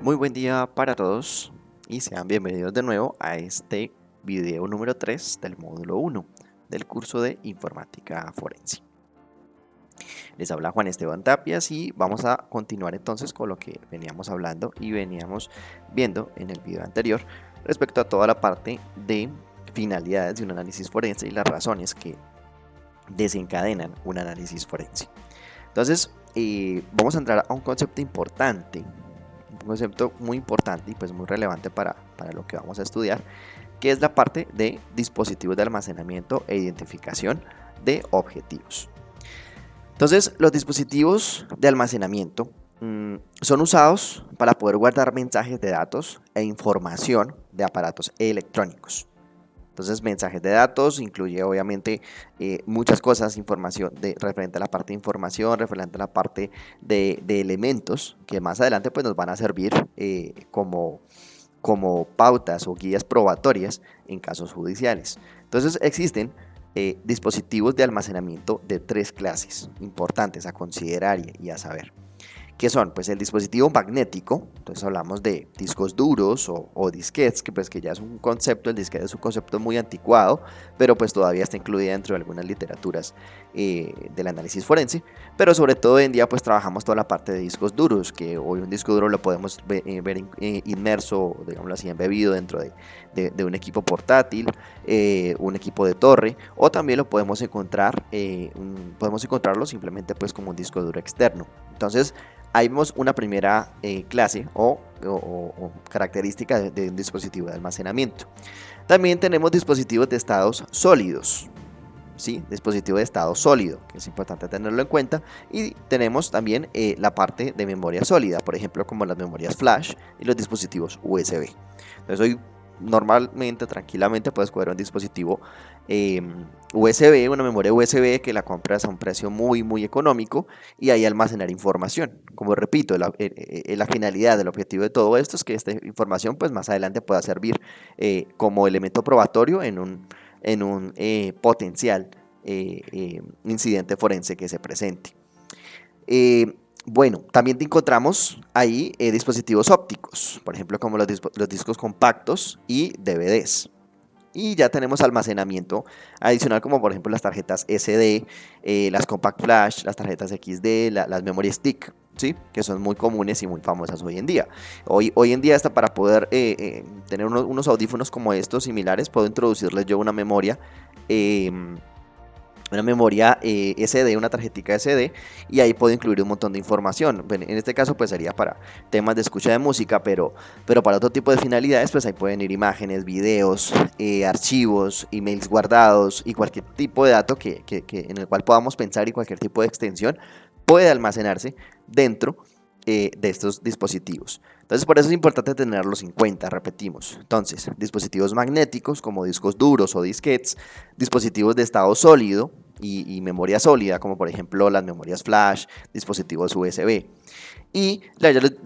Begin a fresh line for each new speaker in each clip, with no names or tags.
Muy buen día para todos y sean bienvenidos de nuevo a este video número 3 del módulo 1 del curso de Informática Forense. Les habla Juan Esteban Tapias y vamos a continuar entonces con lo que veníamos hablando y veníamos viendo en el video anterior respecto a toda la parte de finalidades de un análisis forense y las razones que desencadenan un análisis forense. Entonces, vamos a entrar a un concepto importante, un concepto muy importante y pues muy relevante para lo que vamos a estudiar, que es la parte de dispositivos de almacenamiento e identificación de objetivos. Entonces, los dispositivos de almacenamiento son usados para poder guardar mensajes de datos e información de aparatos electrónicos. Entonces, mensajes de datos incluye obviamente muchas cosas, información referente a la parte de información, referente a la parte de elementos que más adelante pues, nos van a servir como pautas o guías probatorias en casos judiciales. Entonces, existen dispositivos de almacenamiento de tres clases importantes a considerar y a saber. ¿Qué son? Pues el dispositivo magnético, entonces hablamos de discos duros o disquetes, que ya es un concepto, el disquete es un concepto muy anticuado, pero pues todavía está incluido dentro de algunas literaturas del análisis forense, pero sobre todo hoy en día pues trabajamos toda la parte de discos duros, que hoy un disco duro lo podemos ver inmerso, digámoslo así, embebido dentro de un equipo portátil, un equipo de torre, o también lo podemos encontrar, podemos encontrarlo simplemente pues como un disco duro externo. Entonces, ahí vemos una primera clase o característica de un dispositivo de almacenamiento. También tenemos dispositivos de estados sólidos. ¿Sí? Dispositivo de estado sólido, que es importante tenerlo en cuenta. Y tenemos también la parte de memoria sólida, por ejemplo, como las memorias flash y los dispositivos USB. Entonces, hoy normalmente, tranquilamente, puedes coger un dispositivo USB, una memoria USB que la compras a un precio muy económico y ahí almacenar información. Como repito, la finalidad, el objetivo de todo esto es que esta información pues más adelante pueda servir como elemento probatorio en un potencial incidente forense que se presente. Bueno, también encontramos ahí dispositivos ópticos, por ejemplo como los discos compactos y DVDs. Y ya tenemos almacenamiento adicional como por ejemplo las tarjetas SD, las Compact Flash, las tarjetas XD, las Memory Stick, ¿sí? Que son muy comunes y muy famosas hoy en día. Hoy en día hasta para poder tener unos audífonos como estos similares, puedo introducirles yo eh, una memoria SD, una tarjetita SD, y ahí puedo incluir un montón de información. Bueno, en este caso pues sería para temas de escucha de música, pero para otro tipo de finalidades pues ahí pueden ir imágenes, videos, archivos, emails guardados y cualquier tipo de dato en el cual podamos pensar y cualquier tipo de extensión puede almacenarse dentro de estos dispositivos. Entonces por eso es importante tenerlos en cuenta, repetimos. Entonces, dispositivos magnéticos como discos duros o disquetes, dispositivos de estado sólido y memoria sólida como por ejemplo las memorias flash, dispositivos USB. Y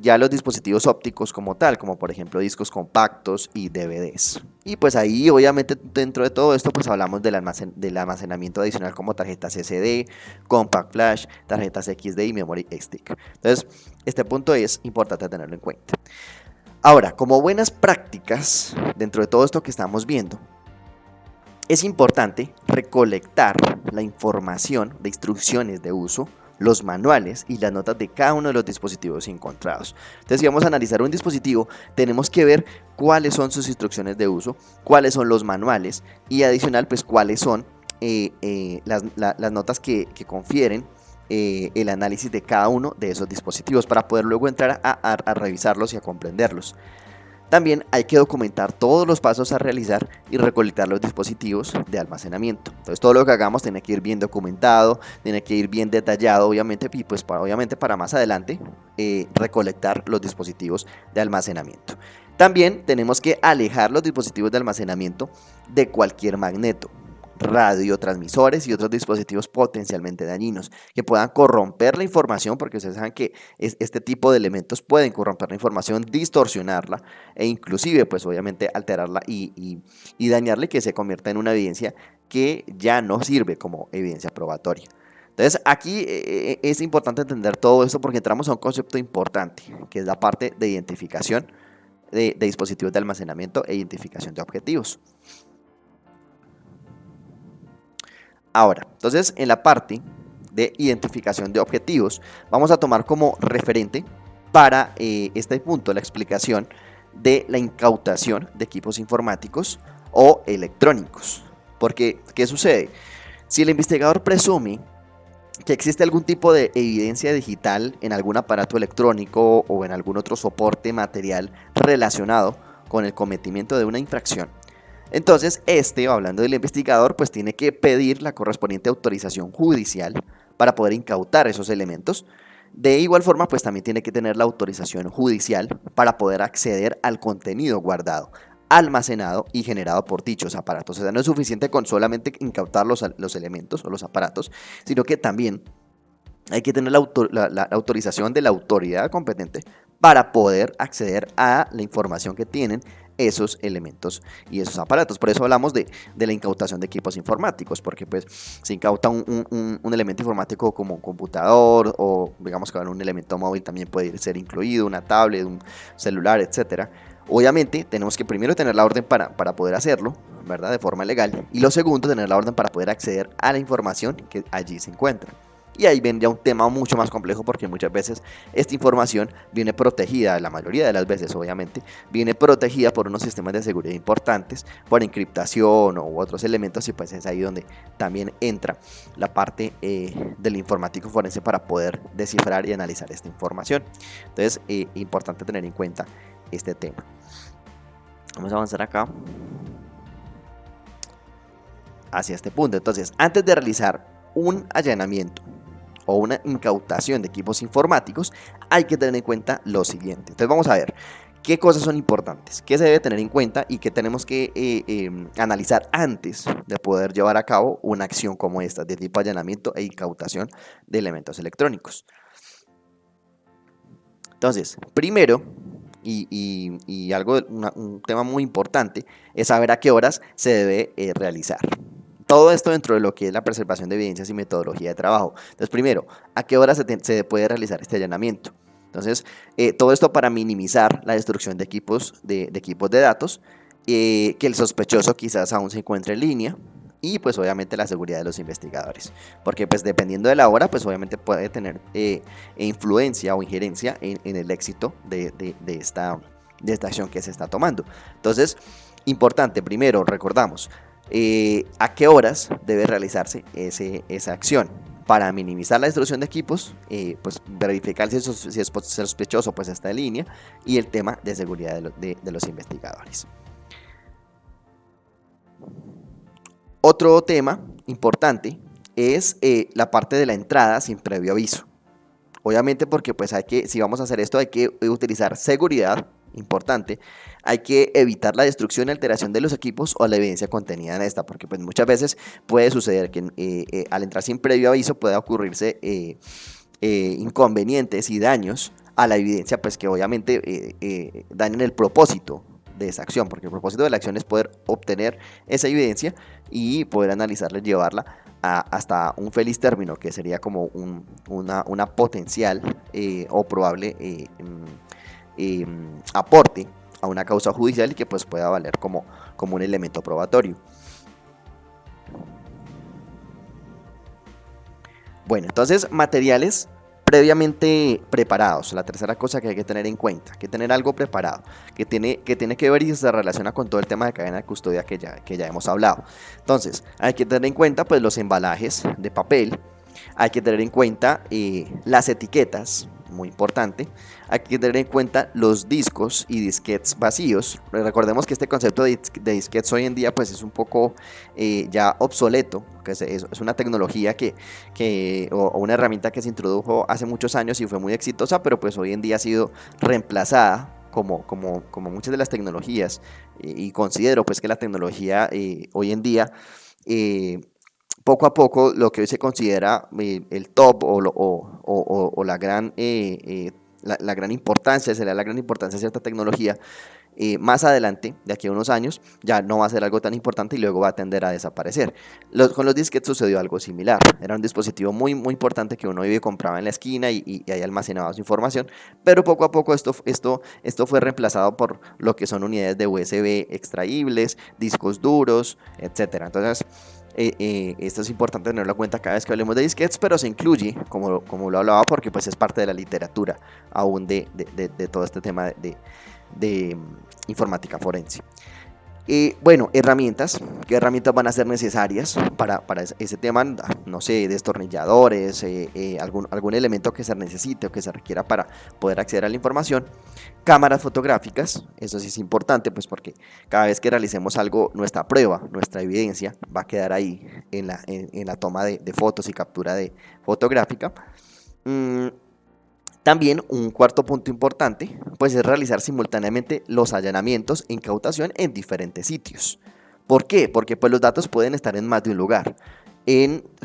ya los dispositivos ópticos como tal, como por ejemplo discos compactos y DVDs. Y pues ahí obviamente dentro de todo esto pues hablamos del almacenamiento adicional como tarjetas SD, compact flash, tarjetas XD y memory stick. Entonces este punto es importante tenerlo en cuenta. Ahora, como buenas prácticas dentro de todo esto que estamos viendo, es importante recolectar la información de instrucciones de uso, los manuales y las notas de cada uno de los dispositivos encontrados. Entonces, si vamos a analizar un dispositivo, tenemos que ver cuáles son sus instrucciones de uso, cuáles son los manuales y adicional, pues cuáles son las notas que confieren el análisis de cada uno de esos dispositivos para poder luego entrar a revisarlos y a comprenderlos. También hay que documentar todos los pasos a realizar y recolectar los dispositivos de almacenamiento. Entonces todo lo que hagamos tiene que ir bien documentado, tiene que ir bien detallado, obviamente, y pues obviamente para más adelante recolectar los dispositivos de almacenamiento. También tenemos que alejar los dispositivos de almacenamiento de cualquier magneto, radiotransmisores y otros dispositivos potencialmente dañinos que puedan corromper la información, porque ustedes saben que este tipo de elementos pueden corromper la información, distorsionarla e inclusive pues obviamente alterarla y dañarle, que se convierta en una evidencia que ya no sirve como evidencia probatoria. Entonces, aquí es importante entender todo esto porque entramos a un concepto importante, que es la parte de identificación de dispositivos de almacenamiento e identificación de objetivos. Ahora, entonces, en la parte de identificación de objetivos, vamos a tomar como referente para este punto la explicación de la incautación de equipos informáticos o electrónicos. Porque, ¿qué sucede? Si el investigador presume que existe algún tipo de evidencia digital en algún aparato electrónico o en algún otro soporte material relacionado con el cometimiento de una infracción, entonces hablando del investigador, pues tiene que pedir la correspondiente autorización judicial para poder incautar esos elementos. De igual forma, pues también tiene que tener la autorización judicial para poder acceder al contenido guardado, almacenado y generado por dichos aparatos. O sea, no es suficiente con solamente incautar los elementos o los aparatos, sino que también hay que tener la autorización de la autoridad competente para poder acceder a la información que tienen esos elementos y esos aparatos. Por eso hablamos de la incautación de equipos informáticos, porque pues se incauta un elemento informático como un computador o digamos que un elemento móvil también puede ser incluido, una tablet, un celular, etcétera. Obviamente tenemos que primero tener la orden para poder hacerlo, ¿verdad? De forma legal. Y lo segundo, tener la orden para poder acceder a la información que allí se encuentra. Y ahí vendría un tema mucho más complejo porque muchas veces esta información viene protegida, la mayoría de las veces obviamente, viene protegida por unos sistemas de seguridad importantes, por encriptación u otros elementos y pues es ahí donde también entra la parte del informático forense para poder descifrar y analizar esta información. Entonces, importante tener en cuenta este tema. Vamos a avanzar acá hacia este punto. Entonces, antes de realizar un allanamiento o una incautación de equipos informáticos, hay que tener en cuenta lo siguiente. Entonces vamos a ver qué cosas son importantes, qué se debe tener en cuenta y qué tenemos que analizar antes de poder llevar a cabo una acción como esta de tipo allanamiento e incautación de elementos electrónicos. Entonces, primero, un tema muy importante es saber a qué horas se debe realizar. Todo esto dentro de lo que es la preservación de evidencias y metodología de trabajo. Entonces, primero, ¿a qué hora se puede realizar este allanamiento? Entonces, todo esto para minimizar la destrucción de equipos de datos, que el sospechoso quizás aún se encuentre en línea y pues obviamente la seguridad de los investigadores. Porque pues dependiendo de la hora, pues obviamente puede tener influencia o injerencia en el éxito de esta acción que se está tomando. Entonces, importante, primero, recordamos, a qué horas debe realizarse esa acción para minimizar la destrucción de equipos, pues verificar si es sospechoso, pues está en línea, y el tema de seguridad de los investigadores. Otro tema importante es la parte de la entrada sin previo aviso. Obviamente porque pues si vamos a hacer esto hay que utilizar seguridad, importante, hay que evitar la destrucción y alteración de los equipos o la evidencia contenida en esta, porque pues muchas veces puede suceder que al entrar sin previo aviso pueda ocurrirse inconvenientes y daños a la evidencia, pues que obviamente dañen el propósito de esa acción, porque el propósito de la acción es poder obtener esa evidencia y poder analizarla y llevarla hasta un feliz término, que sería como una potencial o probable aporte a una causa judicial y que pues pueda valer como un elemento probatorio. Bueno, entonces materiales previamente preparados, la tercera cosa que hay que tener en cuenta, que tener algo preparado, que tiene que ver y se relaciona con todo el tema de cadena de custodia que ya hemos hablado. Entonces, hay que tener en cuenta pues los embalajes de papel, hay que tener en cuenta las etiquetas, muy importante. Hay que tener en cuenta los discos y disquetes vacíos. Recordemos que este concepto de disquetes hoy en día pues es un poco ya obsoleto, que es una tecnología o una herramienta que se introdujo hace muchos años y fue muy exitosa, pero pues hoy en día ha sido reemplazada como muchas de las tecnologías y considero pues que la tecnología hoy en día poco a poco lo que hoy se considera el top o la gran importancia, se le da la gran importancia a cierta tecnología, más adelante, de aquí a unos años, ya no va a ser algo tan importante y luego va a tender a desaparecer. Con los disquetes sucedió algo similar. Era un dispositivo muy, muy importante que uno iba y compraba en la esquina y ahí almacenaba su información, pero poco a poco esto fue reemplazado por lo que son unidades de USB extraíbles, discos duros, etcétera. Entonces, esto es importante tenerlo en cuenta cada vez que hablemos de disquetes, pero se incluye, como lo hablaba, porque pues es parte de la literatura aún de todo este tema de informática forense. Bueno, herramientas. ¿Qué herramientas van a ser necesarias para ese tema? No sé, destornilladores, algún elemento que se necesite o que se requiera para poder acceder a la información. Cámaras fotográficas, eso sí es importante, pues porque cada vez que realicemos algo, nuestra prueba, nuestra evidencia va a quedar ahí en la toma de fotos y captura de fotográfica. También un cuarto punto importante, pues es realizar simultáneamente los allanamientos e incautación en diferentes sitios. ¿Por qué? Porque pues los datos pueden estar en más de un lugar.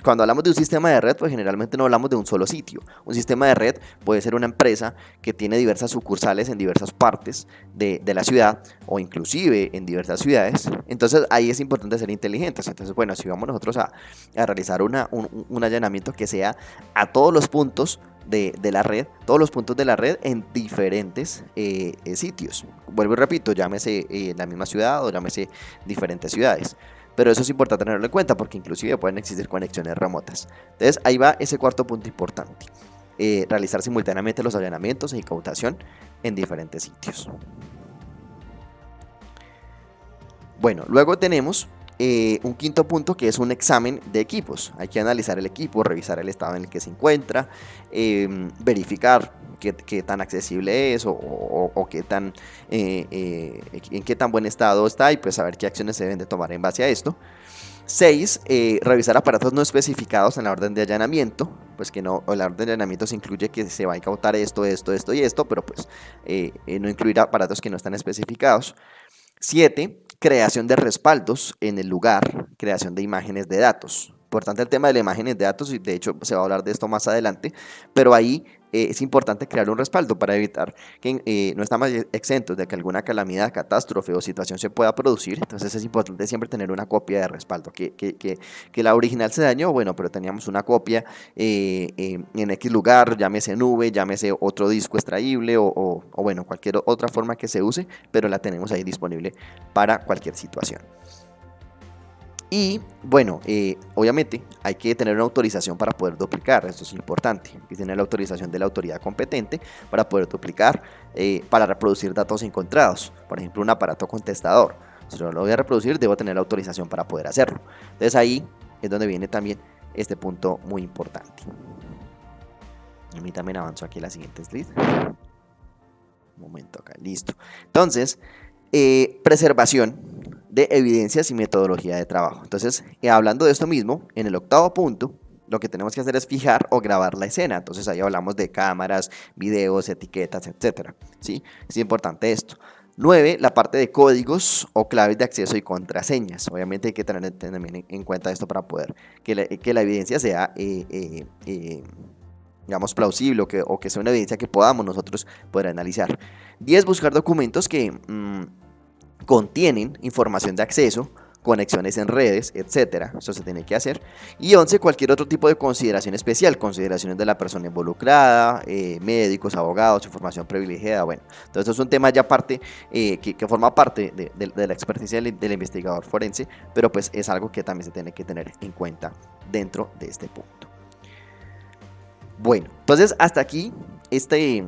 Cuando hablamos de un sistema de red, pues generalmente no hablamos de un solo sitio. Un sistema de red puede ser una empresa que tiene diversas sucursales en diversas partes de la ciudad o inclusive en diversas ciudades. Entonces ahí es importante ser inteligentes. Entonces, bueno, si vamos nosotros a realizar un allanamiento que sea a todos los puntos de la red, todos los puntos de la red en diferentes sitios. Vuelvo y repito, llámese la misma ciudad o llámese diferentes ciudades. Pero eso es importante tenerlo en cuenta porque inclusive pueden existir conexiones remotas. Entonces ahí va ese cuarto punto importante. Realizar simultáneamente los allanamientos e incautación en diferentes sitios. Bueno, luego tenemos un quinto punto que es un examen de equipos. Hay que analizar el equipo, revisar el estado en el que se encuentra, verificar qué tan accesible es o qué tan, en qué tan buen estado está y pues saber qué acciones se deben de tomar en base a esto. 6. Revisar aparatos no especificados en la orden de allanamiento, pues que no, o la orden de allanamiento se incluye que se va a incautar esto y esto, pero pues no incluir aparatos que no están especificados. 7. Creación de respaldos en el lugar, creación de imágenes de datos. Importante el tema de las imágenes de datos y de hecho se va a hablar de esto más adelante, pero ahí es importante crear un respaldo para evitar que no estamos exentos de que alguna calamidad, catástrofe o situación se pueda producir. Entonces es importante siempre tener una copia de respaldo, que la original se dañó, bueno, pero teníamos una copia en X lugar, llámese nube, llámese otro disco extraíble o bueno, cualquier otra forma que se use, pero la tenemos ahí disponible para cualquier situación. Y bueno, obviamente hay que tener una autorización para poder duplicar, esto es importante, hay que tener la autorización de la autoridad competente para poder duplicar, para reproducir datos encontrados, por ejemplo un aparato contestador. Si yo lo voy a reproducir, debo tener la autorización para poder hacerlo. Entonces ahí es donde viene también este punto muy importante. A mí también avanzo aquí a la siguiente slide. Un momento acá, listo. Entonces, preservación de evidencias y metodología de trabajo. Entonces, hablando de esto mismo, en el octavo punto, lo que tenemos que hacer es fijar o grabar la escena. Entonces, ahí hablamos de cámaras, videos, etiquetas, etcétera. ¿Sí? Es importante esto. 9. La parte de códigos o claves de acceso y contraseñas. Obviamente hay que tener también en cuenta esto para poder que la evidencia sea, digamos, plausible o que sea una evidencia que podamos nosotros poder analizar. 10. Buscar documentos que contienen información de acceso, conexiones en redes, etcétera. Eso se tiene que hacer. Y 11. Cualquier otro tipo de consideración especial, consideraciones de la persona involucrada, médicos, abogados, información privilegiada. Bueno, entonces esto es un tema ya aparte, que forma parte de la experticia del investigador forense, pero pues es algo que también se tiene que tener en cuenta dentro de este punto. Bueno, entonces hasta aquí este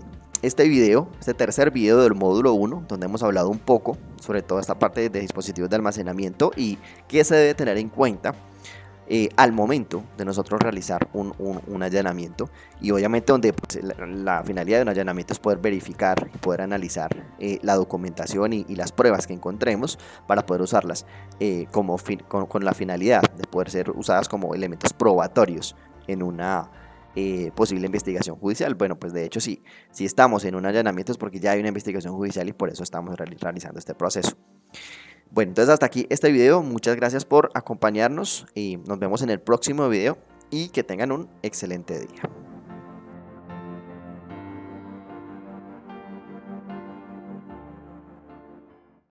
video, este tercer video del módulo 1, donde hemos hablado un poco sobre toda esta parte de dispositivos de almacenamiento y qué se debe tener en cuenta al momento de nosotros realizar un allanamiento. Y obviamente donde pues, la finalidad de un allanamiento es poder verificar y poder analizar la documentación y las pruebas que encontremos para poder usarlas con la finalidad de poder ser usadas como elementos probatorios en una posible investigación judicial. Bueno, pues de hecho si estamos en un allanamiento es porque ya hay una investigación judicial y por eso estamos realizando este proceso. Bueno, entonces hasta aquí este video, muchas gracias por acompañarnos y nos vemos en el próximo video y que tengan un excelente día.